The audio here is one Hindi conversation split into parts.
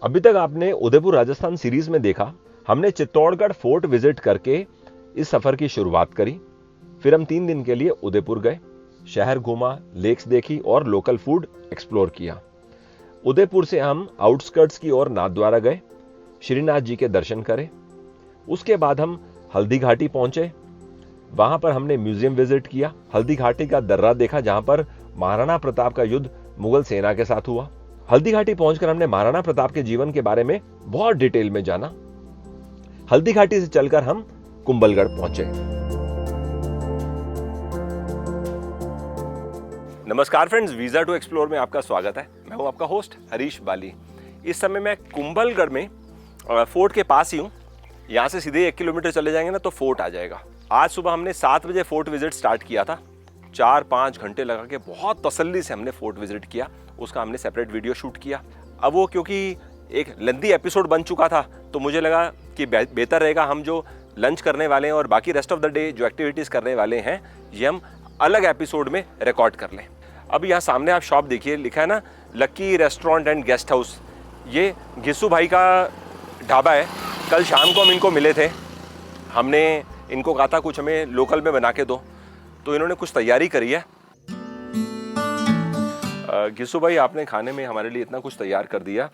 अभी तक आपने उदयपुर राजस्थान सीरीज में देखा, हमने चित्तौड़गढ़ फोर्ट विजिट करके इस सफर की शुरुआत करी। फिर हम 3 दिन के लिए उदयपुर गए, शहर घूमा, लेक्स देखी और लोकल फूड एक्सप्लोर किया। उदयपुर से हम आउटस्कर्ट्स की ओर नाथद्वारा गए, श्रीनाथ जी के दर्शन करे। उसके बाद हम हल्दी घाटी पहुंचे। वहां पर हमने म्यूजियम विजिट किया, हल्दी घाटी का दर्रा देखा जहां पर महाराणा प्रताप का युद्ध मुगल सेना के साथ हुआ। हल्दी घाटी पहुंचकर हमने महाराणा प्रताप के जीवन के बारे में बहुत डिटेल में जाना। हल्दी घाटी से चलकर हम कुंभलगढ़ पहुंचे। नमस्कार फ्रेंड्स, वीजा टू एक्सप्लोर में आपका स्वागत है। मैं हूं आपका होस्ट हरीश बाली। इस समय मैं कुंभलगढ़ में फोर्ट के पास ही हूं। यहां से सीधे 1 किलोमीटर चले जाएंगे ना तो फोर्ट आ जाएगा। आज सुबह हमने 7 बजे फोर्ट विजिट स्टार्ट किया था। 4-5 घंटे लगा के बहुत तसल्ली से हमने फोर्ट विजिट किया। उसका हमने सेपरेट वीडियो शूट किया। अब वो क्योंकि एक लेंथी एपिसोड बन चुका था तो मुझे लगा कि बेहतर रहेगा हम जो लंच करने वाले हैं और बाकी रेस्ट ऑफ द डे जो एक्टिविटीज़ करने वाले हैं ये हम अलग एपिसोड में रिकॉर्ड कर लें। अब यहाँ सामने आप शॉप देखिए, लिखा है ना लक्की रेस्टोरेंट एंड गेस्ट हाउस। ये घिस्सू भाई का ढाबा है। कल शाम को हम इनको मिले थे। हमने इनको कहा था कुछ हमें लोकल में बना के दो, तो इन्होंने कुछ तैयारी करी है। घिस्सू भाई, आपने खाने में हमारे लिए इतना कुछ तैयार कर दिया।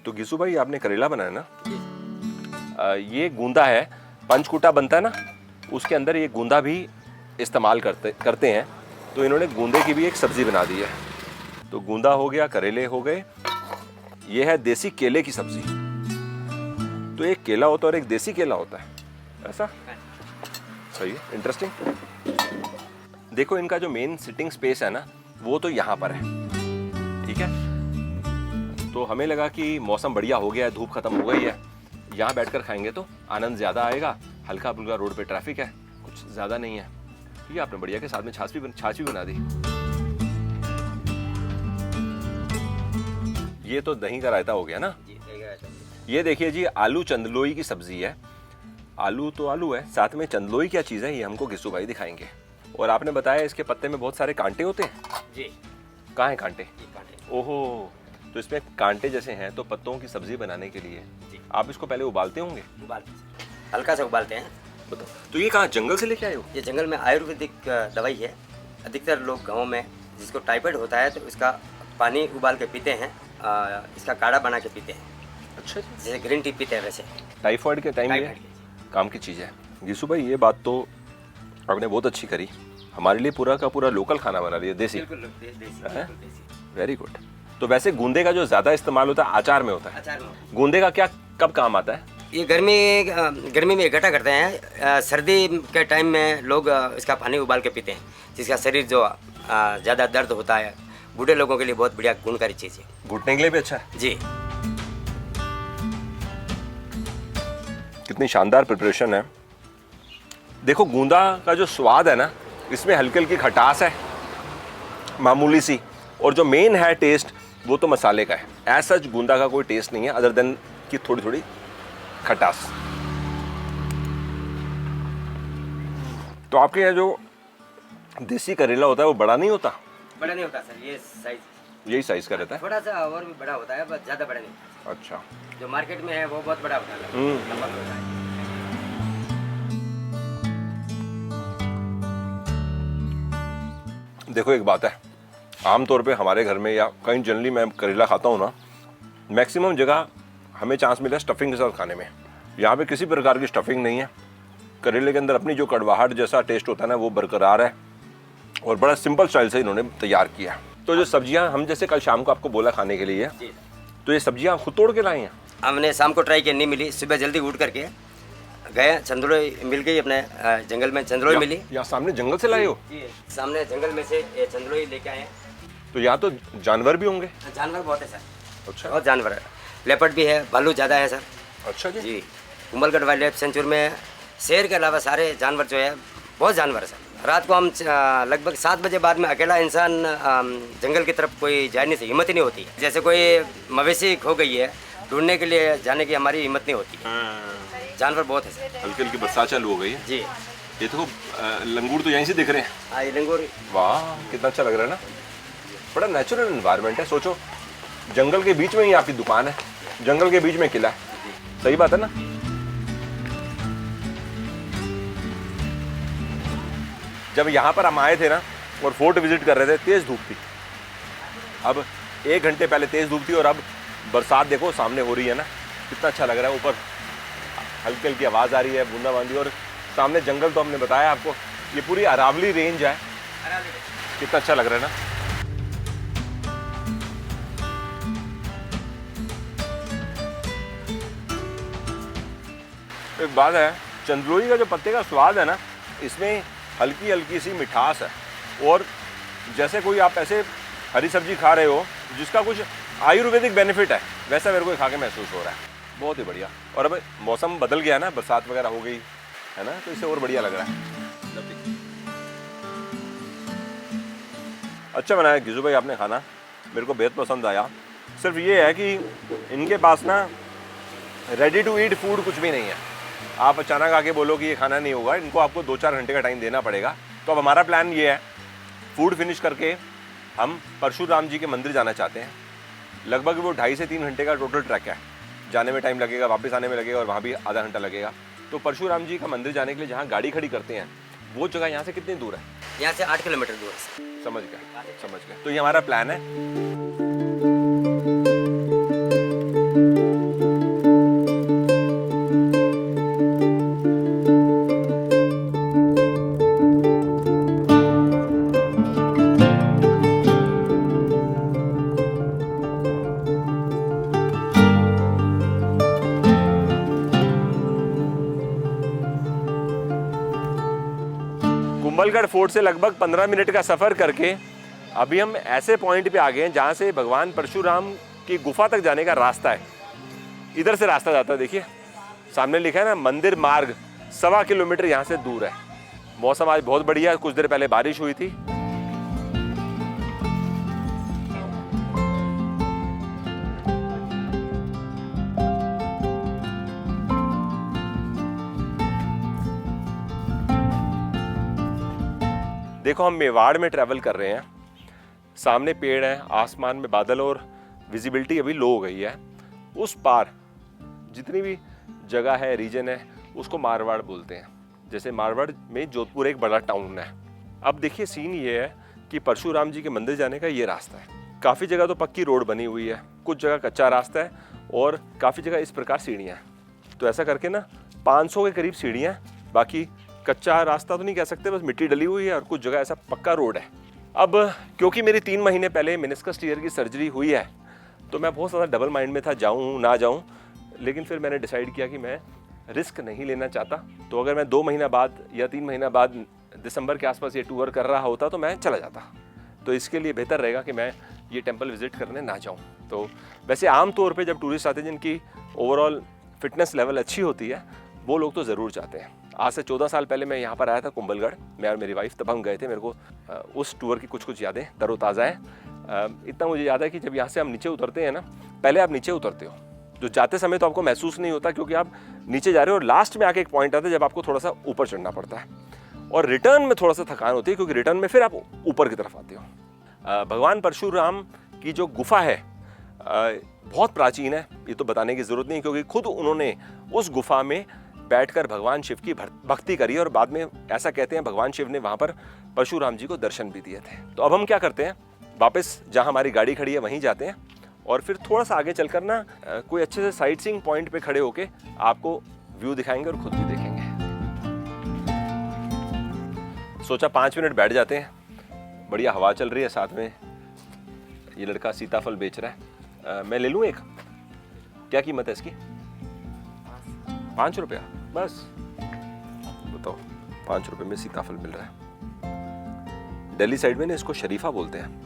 तो घिस्सू भाई, आपने करेला बनाया ना? ये गूंदा है, पंचकूटा बनता है ना, उसके अंदर ये गूंदा भी इस्तेमाल करते हैं। तो इन्होंने गूंदे की भी एक सब्जी बना दी है। तो गूंदा हो गया, करेले हो गए। ये है देसी केले की सब्जी। तो एक केला होता है और एक देसी केला होता है, ऐसा सही है, इंटरेस्टिंग। देखो इनका जो मेन सिटिंग स्पेस है ना वो तो यहाँ पर है, ठीक है। तो हमें लगा कि मौसम बढ़िया हो गया है, धूप खत्म हो गई है, यहाँ बैठकर खाएंगे तो आनंद ज्यादा आएगा। हल्का फुल्का रोड पे ट्रैफिक है, कुछ ज्यादा नहीं है। ये आपने बढ़िया के साथ में छाछ भी बना दी। ये तो दही का रायता हो गया ना। ये देखिए जी, आलू चंदलोई की सब्जी है। आलू तो आलू है, साथ में चंदलोई क्या चीज है ये हमको घिस्सू भाई दिखाएंगे। और आपने बताया इसके पत्ते में बहुत सारे कांटे होते हैं जी। कहाँ हैं कांटे? कांटे। ओहो, तो इसमें कांटे जैसे हैं तो पत्तों की सब्जी बनाने के लिए आप इसको पहले उबालते होंगे? हल्का सा उबालते हैं। बताओ, तो ये कहाँ जंगल से लेके आए हो? ये जंगल में आयुर्वेदिक दवाई है। अधिकतर लोग गाँव में जिसको टाइफाइड होता है तो इसका पानी उबाल के पीते हैं, इसका काढ़ा बना के पीते हैं। अच्छा, जैसे ग्रीन टी पीते हैं वैसे। टाइफाइड के टाइम ये काम की चीज़ है। घिस्सू भाई, ये बात तो आपने बहुत अच्छी करी। हमारे लिए पूरा का पूरा लोकल खाना बना लिया, देसी। Very good. तो वैसे गूंदे का जो ज़्यादा इस्तेमाल होता है अचार में होता है। अचार में गूंदे का क्या कब काम आता है? ये गर्मी में इकट्ठा करते हैं। सर्दी के टाइम में लोग इसका पानी उबाल के पीते हैं, जिसका शरीर जो ज़्यादा दर्द होता है, बूढ़े लोगों के लिए बहुत बढ़िया गुणकारी चीज़ है। घुटने के लिए भी अच्छा है जी। कितनी शानदार प्रिपरेशन है। देखो गूंदा का जो स्वाद है ना, इसमें हल्की हल्की खटास है मामूली सी, और जो मेन है टेस्ट वो तो मसाले का है। ऐसा सच गूंदा का कोई टेस्ट नहीं है अदर देन कि थोड़ी थोड़ी खटास। तो आपके यहाँ जो देसी करेला होता है वो बड़ा नहीं होता? बड़ा नहीं होता सर, ये साइज यही साइज का रहता है? थोड़ा सा और भी बड़ा होता है, बस ज़्यादा बड़ा नहीं। अच्छा। जो मार्केट में है वो बहुत बड़ा होता है, लंबा होता है। देखो एक बात है, आमतौर पे हमारे घर में या कहीं जनरली मैं करेला खाता हूँ ना, मैक्सिमम जगह हमें चांस मिला स्टफिंग के साथ खाने में। यहाँ पे किसी प्रकार की स्टफिंग नहीं है। करेले के अंदर अपनी जो कड़वाहट जैसा टेस्ट होता है ना वो बरकरार है, और बड़ा सिंपल स्टाइल से इन्होंने तैयार किया है। तो जो सब्जियाँ हम जैसे कल शाम को आपको बोला खाने के लिए, तो ये सब्जियाँ खुद तोड़ के लाई हैं? हमने शाम को ट्राई किया, नहीं मिली। सुबह जल्दी उठ करके गए, चंदलोई मिल गई अपने जंगल में। चंदलोई मिली। यहाँ सामने जंगल से लाए हो? सामने जंगल में से ये चंदलोई लेके आए हैं। तो यहाँ तो जानवर भी होंगे? जानवर बहुत है सर। अच्छा। बहुत जानवर है, लेपर्ड भी है, भालू ज़्यादा है सर। अच्छा जी। कुंभलगढ़ वाइल्ड लाइफ सेंचुरी में शेर के अलावा सारे जानवर जो है, बहुत जानवर है सर। रात को हम लगभग 7 बजे बाद में अकेला इंसान जंगल की तरफ कोई जाने से हिम्मत ही नहीं होती है। जैसे कोई मवेशी खो गई है, ढूंढने के लिए जाने की हमारी हिम्मत नहीं होती है। जानवर बहुत है सर। हल्की हल्की बरसात चालू हो गई है जी। ये देखो लंगूर तो यहीं से दिख रहे हैं। हाँ, ये लंगूर। वाह, कितना अच्छा लग रहा है ना। बड़ा नेचुरल एनवायरनमेंट है। सोचो जंगल के बीच में ही आपकी दुकान है, जंगल के बीच में किला है, सही बात है ना। जब यहाँ पर हम आए थे ना और फोर्ट विजिट कर रहे थे, तेज धूप थी। अब 1 घंटे पहले तेज धूप थी और अब बरसात देखो सामने हो रही है ना, कितना अच्छा लग रहा है। ऊपर हल्की हल्की आवाज़ आ रही है, बूंदाबांदी, और सामने जंगल तो हमने बताया आपको, ये पूरी अरावली रेंज है। कितना अच्छा लग रहा है ना। एक बात है, चंदलोई का जो पत्ते का स्वाद है ना, इसमें हल्की हल्की सी मिठास है, और जैसे कोई आप ऐसे हरी सब्जी खा रहे हो जिसका कुछ आयुर्वेदिक बेनिफिट है, वैसा मेरे को खा के महसूस हो रहा है। बहुत ही बढ़िया। और अब मौसम बदल गया ना, बरसात वगैरह हो गई है ना, तो इससे और बढ़िया लग रहा है। अच्छा बनाया गिजू भाई आपने खाना, मेरे को बेहद पसंद आया। सिर्फ ये है कि इनके पास ना रेडी टू ईट फूड कुछ भी नहीं है। आप अचानक आके बोलो कि ये खाना नहीं होगा, इनको आपको 2-4 घंटे का टाइम देना पड़ेगा। तो अब हमारा प्लान ये है, फूड फिनिश करके हम परशुराम जी के मंदिर जाना चाहते हैं। लगभग वो 2.5 से 3 घंटे का टोटल ट्रैक है। जाने में टाइम लगेगा, वापस आने में लगेगा, और वहाँ भी आधा घंटा लगेगा। तो परशुराम जी का मंदिर जाने के लिए जहाँ गाड़ी खड़ी करते हैं, वो जगह यहाँ से कितनी दूर है? यहाँ से 8 किलोमीटर दूर है। समझ गए। तो ये हमारा प्लान है। कुंभलगढ़ फोर्ट से लगभग 15 मिनट का सफ़र करके अभी हम ऐसे पॉइंट पे आ गए हैं जहाँ से भगवान परशुराम की गुफा तक जाने का रास्ता है। इधर से रास्ता जाता है, देखिए सामने लिखा है ना, मंदिर मार्ग 1.25 किलोमीटर यहाँ से दूर है। मौसम आज बहुत बढ़िया है, कुछ देर पहले बारिश हुई थी। देखो हम मेवाड़ में ट्रैवल कर रहे हैं, सामने पेड़ है, आसमान में बादल, और विजिबिलिटी अभी लो हो गई है। उस पार जितनी भी जगह है, रीजन है, उसको मारवाड़ बोलते हैं। जैसे मारवाड़ में जोधपुर एक बड़ा टाउन है। अब देखिए सीन ये है कि परशुराम जी के मंदिर जाने का ये रास्ता है। काफ़ी जगह तो पक्की रोड बनी हुई है, कुछ जगह कच्चा रास्ता है, और काफ़ी जगह इस प्रकार सीढ़ियाँ हैं। तो ऐसा करके ना 500 के करीब सीढ़ियाँ, बाकी कच्चा रास्ता तो नहीं कह सकते, बस मिट्टी डली हुई है, और कुछ जगह ऐसा पक्का रोड है। अब क्योंकि मेरी 3 महीने पहले मेनिस्कस टीयर की सर्जरी हुई है, तो मैं बहुत ज़्यादा डबल माइंड में था, जाऊँ ना जाऊँ। लेकिन फिर मैंने डिसाइड किया कि मैं रिस्क नहीं लेना चाहता। तो अगर मैं 2 महीना बाद या 3 महीना बाद दिसंबर के आसपास ये टूर कर रहा होता तो मैं चला जाता। तो इसके लिए बेहतर रहेगा कि मैं ये टेम्पल विजिट करने ना जाऊँ। तो वैसे आम तौर पे जब टूरिस्ट आते हैं जिनकी ओवरऑल फिटनेस लेवल अच्छी होती है, वो लोग तो ज़रूर जाते हैं। आज से 14 साल पहले मैं यहाँ पर आया था कुंभलगढ़, मैं और मेरी वाइफ, तब हम गए थे। मेरे को उस टूर की कुछ यादें तरोताज़ा हैं। इतना मुझे याद है कि जब यहाँ से हम नीचे उतरते हैं ना, पहले आप नीचे उतरते हो, जो जाते समय तो आपको महसूस नहीं होता क्योंकि आप नीचे जा रहे हो, और लास्ट में आके एक पॉइंट आता है जब आपको थोड़ा सा ऊपर चढ़ना पड़ता है, और रिटर्न में थोड़ा सा थकान होती है क्योंकि रिटर्न में फिर आप ऊपर की तरफ आते हो। भगवान परशुराम की जो गुफा है बहुत प्राचीन है, ये तो बताने की ज़रूरत नहीं, क्योंकि खुद उन्होंने उस गुफा में बैठकर भगवान शिव की भक्ति करी, और बाद में ऐसा कहते हैं भगवान शिव ने वहाँ पर परशुराम जी को दर्शन भी दिए थे। तो अब हम क्या करते हैं, वापस जहाँ हमारी गाड़ी खड़ी है वहीं जाते हैं, और फिर थोड़ा सा आगे चलकर ना कोई अच्छे से साइट सीइंग पॉइंट पे खड़े होके आपको व्यू दिखाएंगे और खुद भी देखेंगे। सोचा 5 मिनट बैठ जाते हैं, बढ़िया हवा चल रही है, साथ में ये लड़का सीताफल बेच रहा है। मैं ले लूँ एक? क्या कीमत है इसकी? 5 रुपया बस। बताओ, 5 रुपये में सीताफल मिल रहा है। दिल्ली साइड में ना इसको शरीफा बोलते हैं।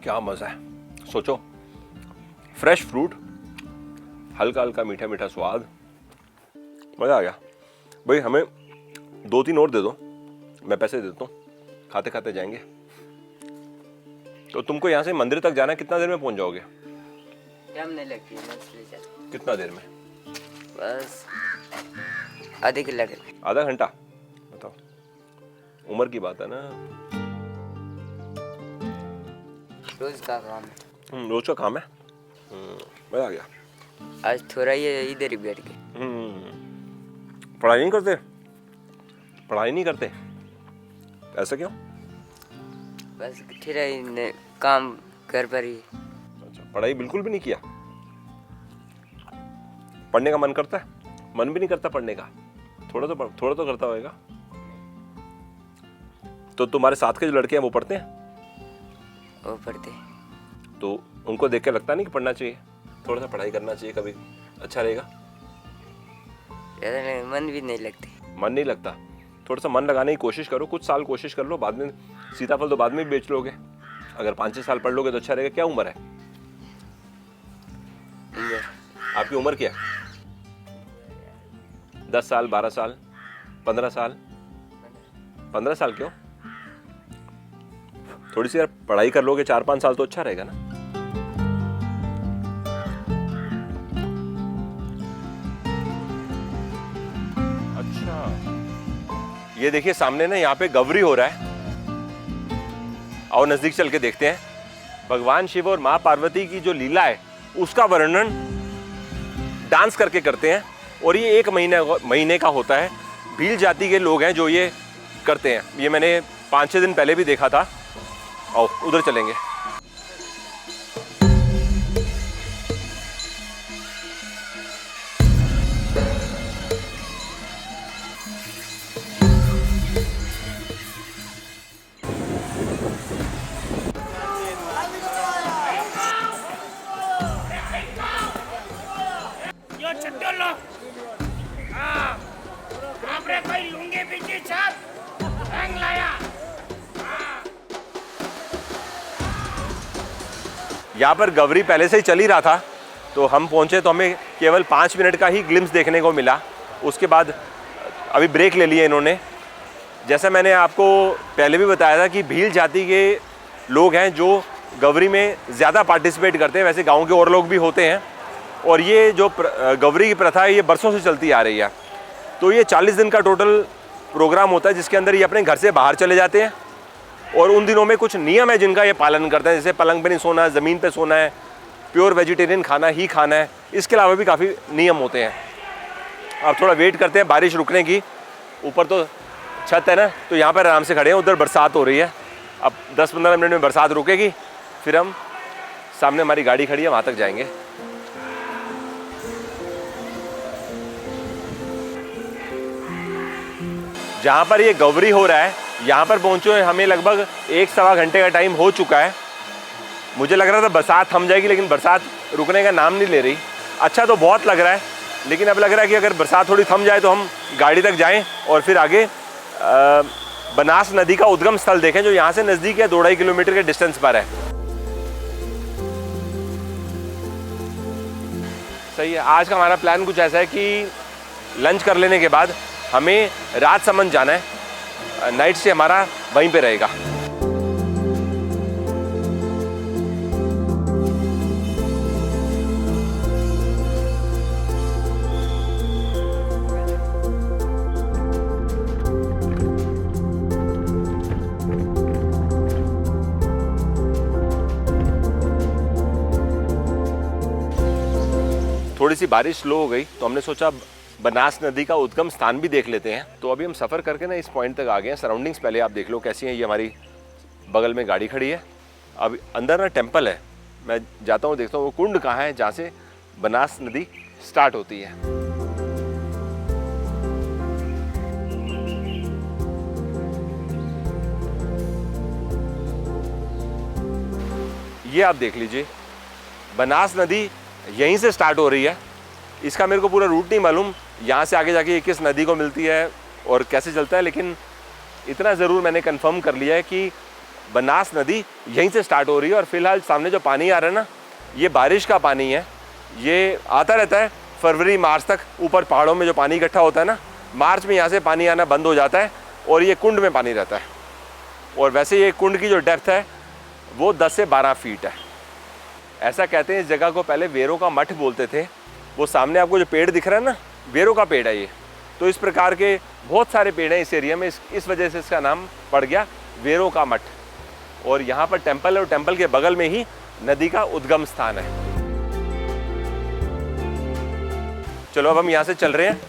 क्या मजा है, सोचो, फ्रेश फ्रूट, हल्का हल्का मीठा मीठा स्वाद, मजा आ गया। भाई हमें 2-3 और दे दो, मैं पैसे देता हूँ, खाते खाते जाएंगे। तो तुमको यहाँ से मंदिर तक जाना कितना देर में पहुँच जाओगे? टाइम नहीं लगती है। कितना देर में? बस आधे किलो लगेगा। आधा घंटा? बताओ, उम्र की बात है ना। रोज का काम है। रोज का काम है। मजा आ गया। आज थोड़ा ये इधर ही बैठ के। पढ़ाई नहीं करते? पढ़ाई नहीं करते, ऐसा क्यों? बस थोड़ा ही काम घर पर ही। अच्छा, पढ़ाई बिल्कुल भी नहीं किया? पढ़ने का मन करता है? मन भी नहीं करता पढ़ने का? थोड़ा तो करता होगा। तो तुम्हारे साथ के जो लड़के हैं वो पढ़ते हैं? वो पढ़ते। तो उनको देख के लगता नहीं कि पढ़ना चाहिए, थोड़ा सा पढ़ाई करना चाहिए, कभी अच्छा रहेगा? ज़्यादा नहीं, मन भी नहीं लगते। मन नहीं लगता? थोड़ा सा मन लगाने की कोशिश करो, कुछ साल कोशिश कर लो, बाद में सीताफल तो बाद में भी बेच लोगे। अगर 5-6 साल पढ़ लोगे तो अच्छा रहेगा। क्या उम्र है आपकी? उम्र क्या? 10 साल, 12 साल, 15 साल? 15 साल क्यों? थोड़ी सी यार पढ़ाई कर लोगे 4-5 साल तो अच्छा रहेगा ना। अच्छा, ये देखिए सामने ना यहाँ पे गवरी हो रहा है। आओ नजदीक चल के देखते हैं। भगवान शिव और माँ पार्वती की जो लीला है उसका वर्णन डांस करके करते हैं, और ये 1 महीने का होता है। भील जाति के लोग हैं जो ये करते हैं। ये मैंने 5-6 दिन पहले भी देखा था। आओ उधर चलेंगे। यो चट्टोलो हाँ आपरे कोई लुंगी पीछे छाप रंग लाया। यहाँ पर गवरी पहले से ही चल ही रहा था, तो हम पहुँचे तो हमें केवल 5 मिनट का ही ग्लिम्स देखने को मिला। उसके बाद अभी ब्रेक ले लिए इन्होंने। जैसा मैंने आपको पहले भी बताया था कि भील जाति के लोग हैं जो गवरी में ज़्यादा पार्टिसिपेट करते हैं। वैसे गांव के और लोग भी होते हैं, और ये जो गवरी की प्रथा है ये बरसों से चलती आ रही है। तो ये 40 दिन का टोटल प्रोग्राम होता है, जिसके अंदर ये अपने घर से बाहर चले जाते हैं, और उन दिनों में कुछ नियम है जिनका ये पालन करते हैं। जैसे पलंग पे नहीं सोना है, ज़मीन पे सोना है, प्योर वेजिटेरियन खाना ही खाना है। इसके अलावा भी काफ़ी नियम होते हैं। अब थोड़ा वेट करते हैं बारिश रुकने की। ऊपर तो छत है ना, तो यहाँ पर आराम से खड़े हैं। उधर बरसात हो रही है। अब 10-15 मिनट में बरसात रुकेगी, फिर हम सामने हमारी गाड़ी खड़ी है वहाँ तक जाएंगे। जहाँ पर ये गवरी हो रहा है यहाँ पर पहुँचे हमें लगभग 1-1.25 घंटे का टाइम हो चुका है। मुझे लग रहा था बरसात थम जाएगी, लेकिन बरसात रुकने का नाम नहीं ले रही। अच्छा तो बहुत लग रहा है, लेकिन अब लग रहा है कि अगर बरसात थोड़ी थम जाए तो हम गाड़ी तक जाएं और फिर आगे बनास नदी का उद्गम स्थल देखें, जो यहाँ से नज़दीक है। 2-2.5 किलोमीटर के डिस्टेंस पर है। सही है। आज का हमारा प्लान कुछ ऐसा है कि लंच कर लेने के बाद हमें राजसमंद जाना है। नाइट स्टे हमारा वहीं पे रहेगा। थोड़ी सी बारिश स्लो हो गई तो हमने सोचा बनास नदी का उद्गम स्थान भी देख लेते हैं। तो अभी हम सफ़र करके ना इस पॉइंट तक आ गए हैं। सराउंडिंग्स पहले आप देख लो कैसी हैं। ये हमारी बगल में गाड़ी खड़ी है। अब अंदर ना टेंपल है, मैं जाता हूँ देखता हूँ वो कुंड कहाँ है जहाँ से बनास नदी स्टार्ट होती है। ये आप देख लीजिए, बनास नदी यहीं से स्टार्ट हो रही है। इसका मेरे को पूरा रूट नहीं मालूम, यहाँ से आगे जाके ये किस नदी को मिलती है और कैसे चलता है, लेकिन इतना ज़रूर मैंने कंफर्म कर लिया है कि बनास नदी यहीं से स्टार्ट हो रही है। और फिलहाल सामने जो पानी आ रहा है ना, ये बारिश का पानी है। ये आता रहता है फरवरी मार्च तक। ऊपर पहाड़ों में जो पानी इकट्ठा होता है ना, मार्च में यहाँ से पानी आना बंद हो जाता है और ये कुंड में पानी रहता है। और वैसे ये कुंड की जो डेप्थ है वो 10 से 12 फीट है। ऐसा कहते हैं इस जगह को पहले वेरों का मठ बोलते थे। वो सामने आपको जो पेड़ दिख रहा है ना, वेरों का पेड़ है ये। तो इस प्रकार के बहुत सारे पेड़ हैं इस एरिया में, इस वजह से इसका नाम पड़ गया वेरों का मठ। और यहाँ पर टेम्पल है और टेम्पल के बगल में ही नदी का उद्गम स्थान है। चलो अब हम यहाँ से चल रहे हैं।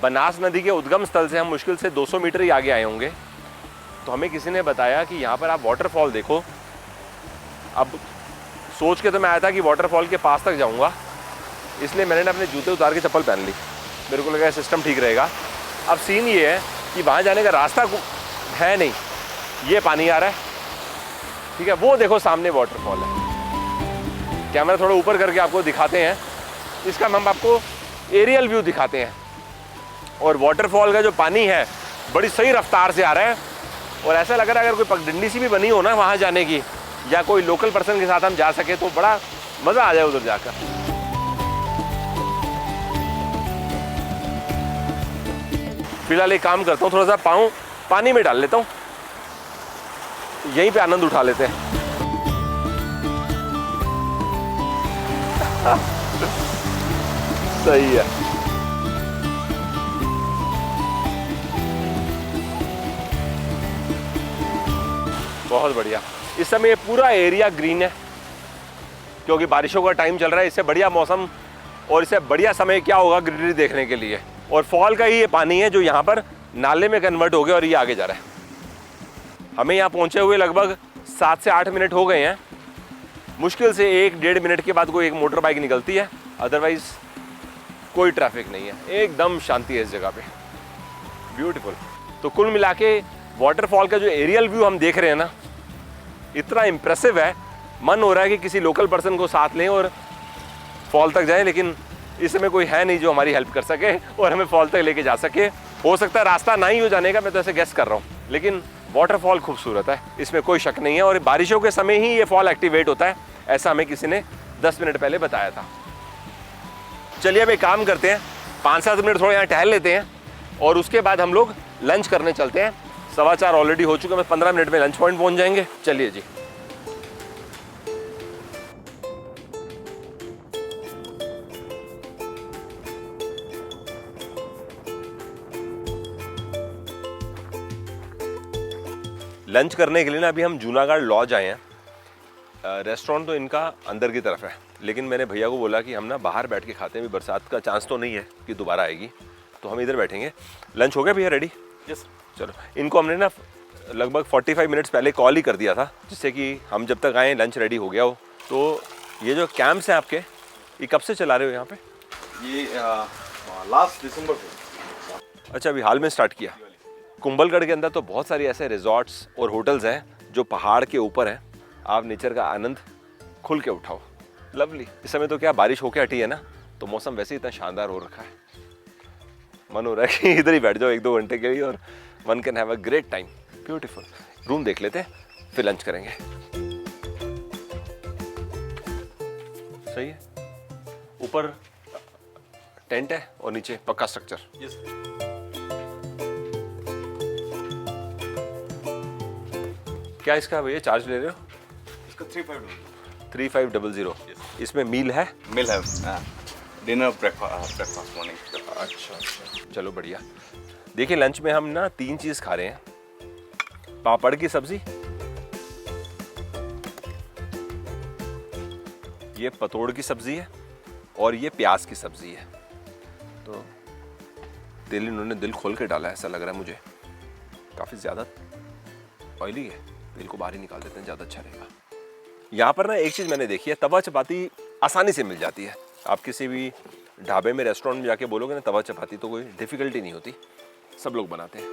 बनास नदी के उद्गम स्थल से हम मुश्किल से 200 मीटर ही आगे आए होंगे। तो हमें किसी ने बताया कि यहाँ पर आप वाटरफॉल देखो। अब सोच के तो मैं आया था कि वाटरफॉल के पास तक जाऊँगा, इसलिए मैंने अपने जूते उतार के चप्पल पहन ली। मेरे को लगा सिस्टम ठीक रहेगा। अब सीन ये है कि वहाँ जाने का रास्ता है नहीं, ये पानी आ रहा है, ठीक है। वो देखो सामने वाटरफॉल है। कैमरा थोड़ा ऊपर करके आपको दिखाते हैं, इसका हम आपको एरियल व्यू दिखाते हैं। और वाटरफॉल का जो पानी है बड़ी सही रफ्तार से आ रहा है और ऐसा लग रहा है अगर कोई पगडंडी सी भी बनी हो ना वहाँ जाने की, या कोई लोकल पर्सन के साथ हम जा सके तो बड़ा मज़ा आ जाए उधर जाकर। फिलहाल एक काम करता हूँ, थोड़ा सा पाँव पानी में डाल लेता हूँ, यहीं पे आनंद उठा लेते हैं। सही है। बहुत बढ़िया। इस समय ये पूरा एरिया ग्रीन है क्योंकि बारिशों का टाइम चल रहा है। इससे बढ़िया मौसम और इससे बढ़िया समय क्या होगा ग्रीनरी देखने के लिए। और फॉल का ही ये पानी है जो यहाँ पर नाले में कन्वर्ट हो गया और ये आगे जा रहा है। हमें यहाँ पहुँचे हुए लगभग 7 से 8 मिनट हो गए हैं। मुश्किल से 1-1.5 मिनट के बाद कोई एक मोटर बाइक निकलती है, अदरवाइज कोई ट्रैफिक नहीं है। एकदम शांति है इस जगह पे, ब्यूटीफुल। तो कुल मिला के वाटरफॉल का जो एरियल व्यू हम देख रहे हैं ना, इतना इम्प्रेसिव है, मन हो रहा है कि किसी लोकल पर्सन को साथ लें और फॉल तक जाएं। लेकिन इस समय कोई है नहीं जो हमारी हेल्प कर सके और हमें फॉल तक लेके जा सके। हो सकता है रास्ता ना ही हो जाने का, मैं तो ऐसे गेस कर रहा हूँ, लेकिन वाटरफॉल खूबसूरत है, इसमें कोई शक नहीं है। और बारिशों के समय ही ये फॉल एक्टिवेट होता है, ऐसा हमें किसी ने 10 मिनट पहले बताया था। चलिए अब एक काम करते हैं, 5-7 मिनट थोड़ा यहाँ टहल लेते हैं और उसके बाद हम लोग लंच करने चलते हैं। 4:15 ऑलरेडी हो चुका है, 15 मिनट में लंच पॉइंट पहुँच जाएंगे। चलिए जी। लंच करने के लिए ना अभी हम जूनागढ़ लॉज आए हैं। रेस्टोरेंट तो इनका अंदर की तरफ है, लेकिन मैंने भैया को बोला कि हम ना बाहर बैठ के खाते हैं, बरसात का चांस तो नहीं है कि दोबारा आएगी, तो हम इधर बैठेंगे। लंच हो गया भैया रेडी? यस। चलो, इनको हमने ना लगभग 45 मिनट्स पहले कॉल ही कर दिया था, जिससे कि हम जब तक आए लंच रेडी हो गया हो। तो ये जो कैंप्स हैं आपके, ये कब से चला रहे हो यहाँ पे? ये लास्ट दिसंबर से। अच्छा, अभी हाल में स्टार्ट किया। कुंभलगढ़ के अंदर तो बहुत सारी ऐसे रिजॉर्ट्स और होटल्स हैं जो पहाड़ के ऊपर हैं। आप नेचर का आनंद खुल के उठाओ। लवली। इस समय तो क्या बारिश होके हटी है ना, तो मौसम वैसे ही इतना शानदार हो रखा है, मन हो रहा है कि इधर ही बैठ जाओ 1-2 घंटे के लिए और one can have a great time. Beautiful. Room देख लेते हैं, फिर लंच करेंगे। सही है। ऊपर टेंट है और नीचे पक्का स्ट्रक्चर। यस। क्या इसका भैया चार्ज ले रहे हो? इसका 3500। इसमें मील है? मिल है, डिनर ब्रेकफास्ट मॉर्निंग। अच्छा, चलो बढ़िया। देखिए लंच में हम ना 3 चीज़ खा रहे हैं। पापड़ की सब्जी, ये पतोड़ की सब्जी है और ये प्याज की सब्जी है। तो तेल इन्होंने दिल खोल के डाला है, ऐसा लग रहा है मुझे। काफ़ी ज़्यादा ऑयली है, तेल को बाहर ही निकाल देते हैं, ज़्यादा अच्छा रहेगा। यहाँ पर ना एक चीज़ मैंने देखी है, तवा चपाती आसानी से मिल जाती है। आप किसी भी ढाबे में, रेस्टोरेंट में जाके बोलोगे ना तवा चपाती, तो कोई डिफ़िकल्टी नहीं होती, सब लोग बनाते हैं।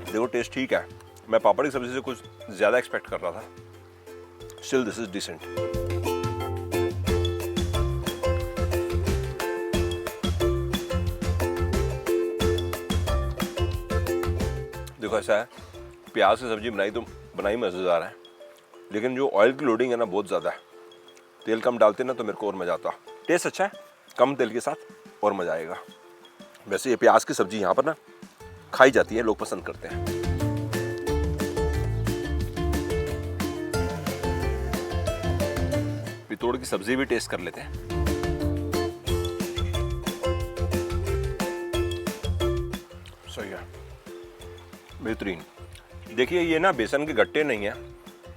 देखो टेस्ट ठीक है, मैं पापड़ की सब्जी से कुछ ज़्यादा एक्सपेक्ट कर रहा था। Still this is decent. देखो ऐसा है, प्याज की सब्जी बनाई मज़ेदार है, लेकिन जो ऑयल की लोडिंग है ना बहुत ज़्यादा है। तेल कम डालते ना तो मेरे को और मज़ा आता। टेस्ट अच्छा है, कम तेल के साथ और मज़ा आएगा। वैसे ये प्याज की सब्जी यहाँ पर ना खाई जाती है, लोग पसंद करते हैं। पितोड़ की सब्जी भी टेस्ट कर लेते हैं। सही है, बेहतरीन। देखिए ये ना बेसन के गट्टे नहीं है,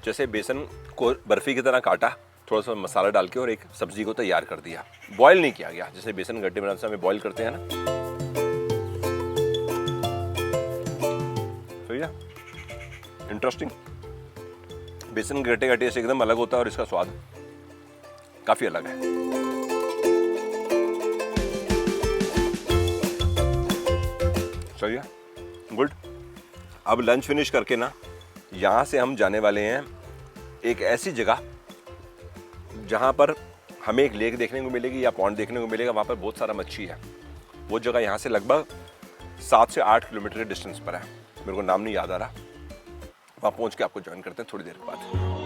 जैसे बेसन को बर्फी की तरह काटा, थोड़ा सा मसाला डाल के और एक सब्जी को तैयार कर दिया, बॉयल नहीं किया गया। जैसे बेसन गट्टे बनाते समय बॉयल करते हैं ना, सही है, इंटरेस्टिंग। बेसन के गट्टे का टेस्ट एकदम अलग होता है और इसका स्वाद काफी अलग है। सही है, गुड। अब लंच फिनिश करके ना यहाँ से हम जाने वाले हैं एक ऐसी जगह जहाँ पर हमें एक लेक देखने को मिलेगी या पॉन्ड देखने को मिलेगा। वहाँ पर बहुत सारा मच्छी है। वो जगह यहाँ से लगभग 7 से 8 किलोमीटर के डिस्टेंस पर है, मेरे को नाम नहीं याद आ रहा। वहाँ पहुँच के आपको ज्वाइन करते हैं थोड़ी देर के बाद।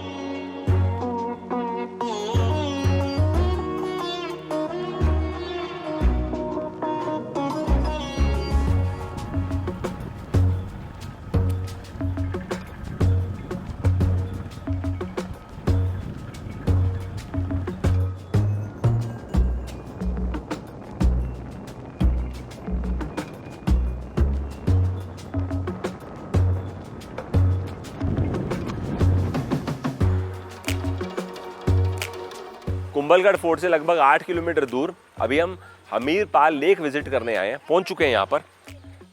कुंभलगढ़ फोर्ट से लगभग 8 किलोमीटर दूर अभी हम हमीरपाल लेक विजिट करने आए हैं, पहुंच चुके हैं यहाँ पर।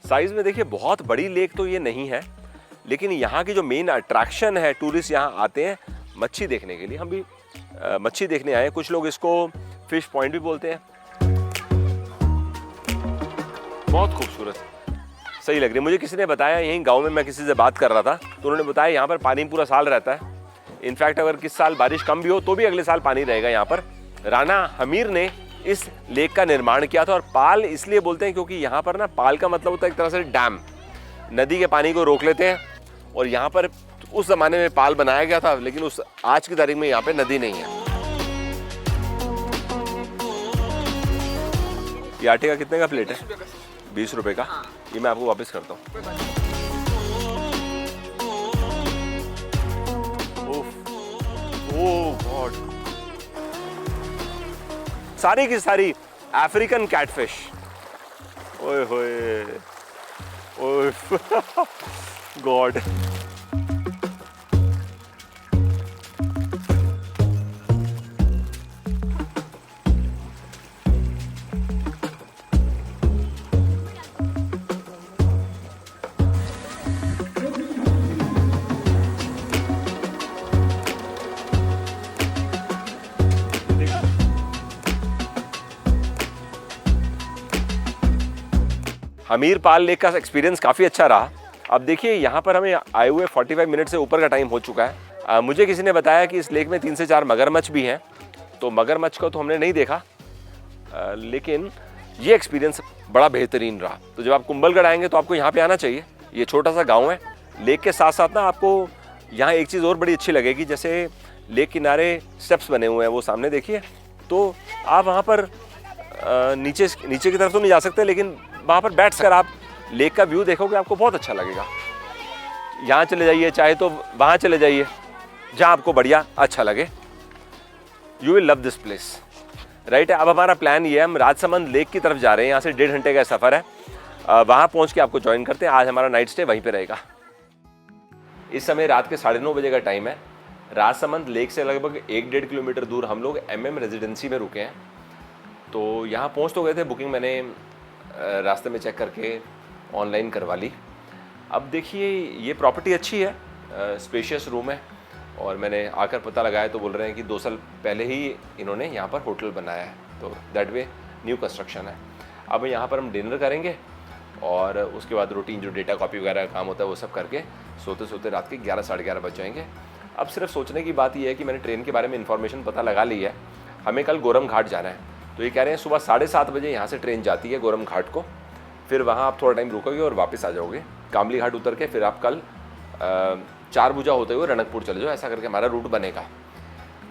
साइज में देखिए बहुत बड़ी लेक तो ये नहीं है, लेकिन यहाँ की जो मेन अट्रैक्शन है, टूरिस्ट यहाँ आते हैं मच्छी देखने के लिए। हम भी मच्छी देखने आए हैं। कुछ लोग इसको फिश पॉइंट भी बोलते हैं। बहुत खूबसूरत, सही लग रही है। मुझे किसी ने बताया, यहीं गाँव में मैं किसी से बात कर रहा था तो उन्होंने बताया यहाँ पर पानी पूरा साल रहता है। इनफैक्ट अगर किस साल बारिश कम भी हो तो भी अगले साल पानी रहेगा यहाँ पर। राणा हमीर ने इस लेक का निर्माण किया था। और पाल इसलिए बोलते हैं क्योंकि यहाँ पर ना, पाल का मतलब होता है एक तरह से डैम, नदी के पानी को रोक लेते हैं। और यहाँ पर उस जमाने में पाल बनाया गया था, लेकिन उस आज की तारीख में यहाँ पे नदी नहीं है। ये आटे का कितने का प्लेट है? 20 रुपए का। ये मैं आपको वापस करता हूँ। ओह गॉड, सारी की सारी अफ्रीकन कैटफिश। ओए होए, ओए गॉड। हमीरपाल लेक का एक्सपीरियंस काफ़ी अच्छा रहा। अब देखिए यहाँ पर हमें आए हुए 45 मिनट से ऊपर का टाइम हो चुका है। मुझे किसी ने बताया कि इस लेक में 3 से 4 मगरमच्छ भी हैं। तो मगरमच्छ को तो हमने नहीं देखा, लेकिन ये एक्सपीरियंस बड़ा बेहतरीन रहा। तो जब आप कुंभलगढ़ आएंगे तो आपको यहाँ पे आना चाहिए। ये छोटा सा गाँव है। लेक के साथ साथ ना आपको यहाँ एक चीज़ और बड़ी अच्छी लगेगी, जैसे लेक किनारे स्टेप्स बने हुए हैं, वो सामने देखिए। तो आप वहाँ पर नीचे की तरफ तो नहीं जा सकते, लेकिन वहाँ पर बैठ कर आप लेक का व्यू देखोगे, आपको बहुत अच्छा लगेगा। यहाँ चले जाइए, चाहे तो वहाँ चले जाइए, जहाँ आपको बढ़िया अच्छा लगे। You will love this place, right. अब हमारा प्लान ये है, हम राजसमंद लेक की तरफ जा रहे हैं। यहाँ से 1.5 घंटे का सफ़र है। वहाँ पहुँच के आपको ज्वाइन करते हैं। आज हमारा नाइट स्टे वहीं पे रहेगा। इस समय रात के 9:30 बजे का टाइम है। राजसमंद लेक से लगभग 1-1.5 किलोमीटर दूर हम लोग MM रेजिडेंसी में रुके हैं। तो यहाँ पहुँच तो गए थे, बुकिंग मैंने रास्ते में चेक करके ऑनलाइन करवा ली। अब देखिए ये प्रॉपर्टी अच्छी है, स्पेशियस रूम है। और मैंने आकर पता लगाया तो बोल रहे हैं कि 2 साल पहले ही इन्होंने यहाँ पर होटल बनाया है। तो दैट वे न्यू कंस्ट्रक्शन है। अब यहाँ पर हम डिनर करेंगे और उसके बाद रूटीन जो डेटा कॉपी वगैरह का काम होता है वो सब करके सोते सोते रात के 11 साढ़े 11 बज जाएंगे। अब सिर्फ सोचने की बात यह है कि मैंने ट्रेन के बारे में इन्फॉर्मेशन पता लगा ली है। हमें कल गोरम घाट जाना है। तो ये कह रहे हैं सुबह 7:30 बजे यहाँ से ट्रेन जाती है गोरम घाट को। फिर वहाँ आप थोड़ा टाइम रुकोगे और वापस आ जाओगे। कामली घाट उतर के फिर आप कल 4 भुजा होते हुए रणकपुर चले जाओ। ऐसा करके हमारा रूट बनेगा।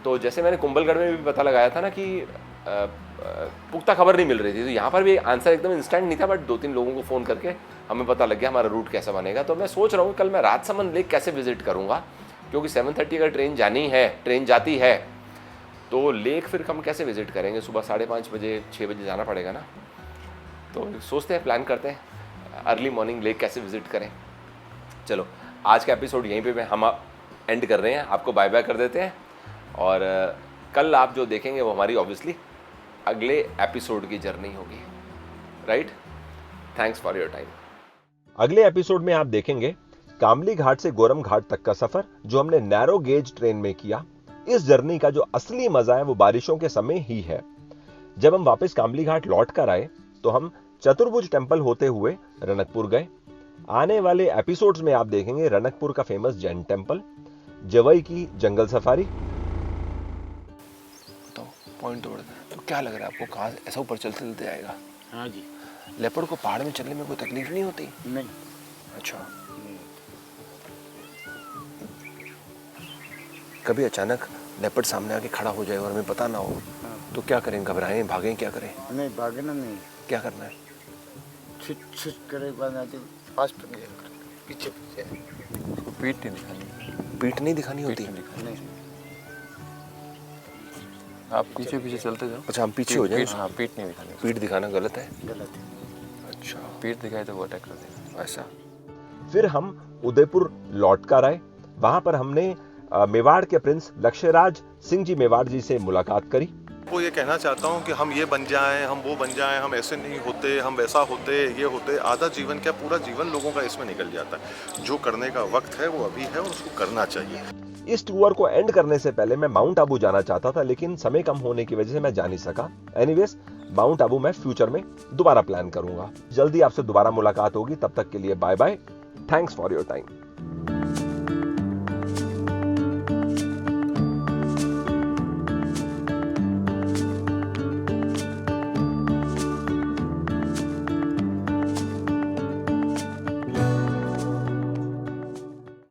तो जैसे मैंने कुंभलगढ़ में भी पता लगाया था ना कि पुख्ता खबर नहीं मिल रही थी, तो यहाँ पर भी आंसर एकदम इंस्टेंट नहीं था। बट 2-3 लोगों को फ़ोन करके हमें पता लग गया हमारा रूट कैसा बनेगा। तो मैं सोच रहा हूँ कल मैं राजसमंद लेक कैसे विजिट करूँगा, क्योंकि 7:30 अगर ट्रेन जाती है तो लेक फिर हम कैसे विजिट करेंगे? सुबह 5:30 बजे 6 बजे जाना पड़ेगा ना। तो सोचते हैं, प्लान करते हैं अर्ली मॉर्निंग लेक कैसे विजिट करें। चलो आज का एपिसोड यहीं पे हम एंड कर रहे हैं, आपको बाय बाय कर देते हैं। और कल आप जो देखेंगे वो हमारी ऑब्वियसली अगले एपिसोड की जर्नी होगी, right? Thanks for your time. अगले एपिसोड में आप देखेंगे कामली घाट से गोरम घाट तक का सफर जो हमने नैरो गेज ट्रेन में किया। इस जर्नी का जो असली मजा है वो बारिशों के समय ही है। जब हम वापस कामली घाट लौट कर आए तो हम चतुर्भुज टेंपल होते हुए रनकपुर गए। आने वाले एपिसोड्स में आप देखेंगे रनकपुर का फेमस जैन टेंपल, जवई की जंगल सफारी। तो पॉइंट तोड़ दें तो क्या लग रहा है आपको, कहाँ ऐसा ऊपर चलते चलते आएगा? हाँ जी। लेपर्ड को पहाड़ में चलने में कोई तकलीफ नहीं होती? नहीं। अच्छा। कभी अचानक लेपर्ड सामने आके खड़ा हो जाए और हमें पता ना हो तो क्या करें? घबराएं, भागें, क्या करें? नहीं भागना नहीं, क्या करना है? छिट करे पास पीछे पीछे। पीठ नहीं दिखानी, पीठ नहीं दिखानी होती? नहीं। आप पीछे पीछे चलते जाओ। अच्छा, हम पीछे हो जाएं? हाँ, पीठ नहीं दिखानी। पीठ दिखाना गलत है? गलत है। अच्छा, पीठ दिखाई तो वो अटैक कर देगा। ऐसा। फिर हम उदयपुर लौट कर आए। वहां पर हमने मेवाड़ के प्रिंस लक्ष्यराज सिंह जी मेवाड़ जी से मुलाकात करी। वो ये कहना चाहता हूँ कि हम ये बन जाएं, हम वो बन जाएं, हम ऐसे नहीं होते, हम वैसा होते, ये होते। आधा जीवन क्या पूरा जीवन लोगों का इसमें निकल जाता है। जो करने का वक्त है वो अभी है और उसको करना चाहिए। इस टूर को एंड करने से पहले मैं माउंट आबू जाना चाहता था लेकिन समय कम होने की वजह से मैं जा नहीं सका। एनीवेज, माउंट आबू मैं फ्यूचर में दोबारा प्लान करूंगा। जल्दी आपसे दोबारा मुलाकात होगी, तब तक के लिए bye bye. Thanks for your time.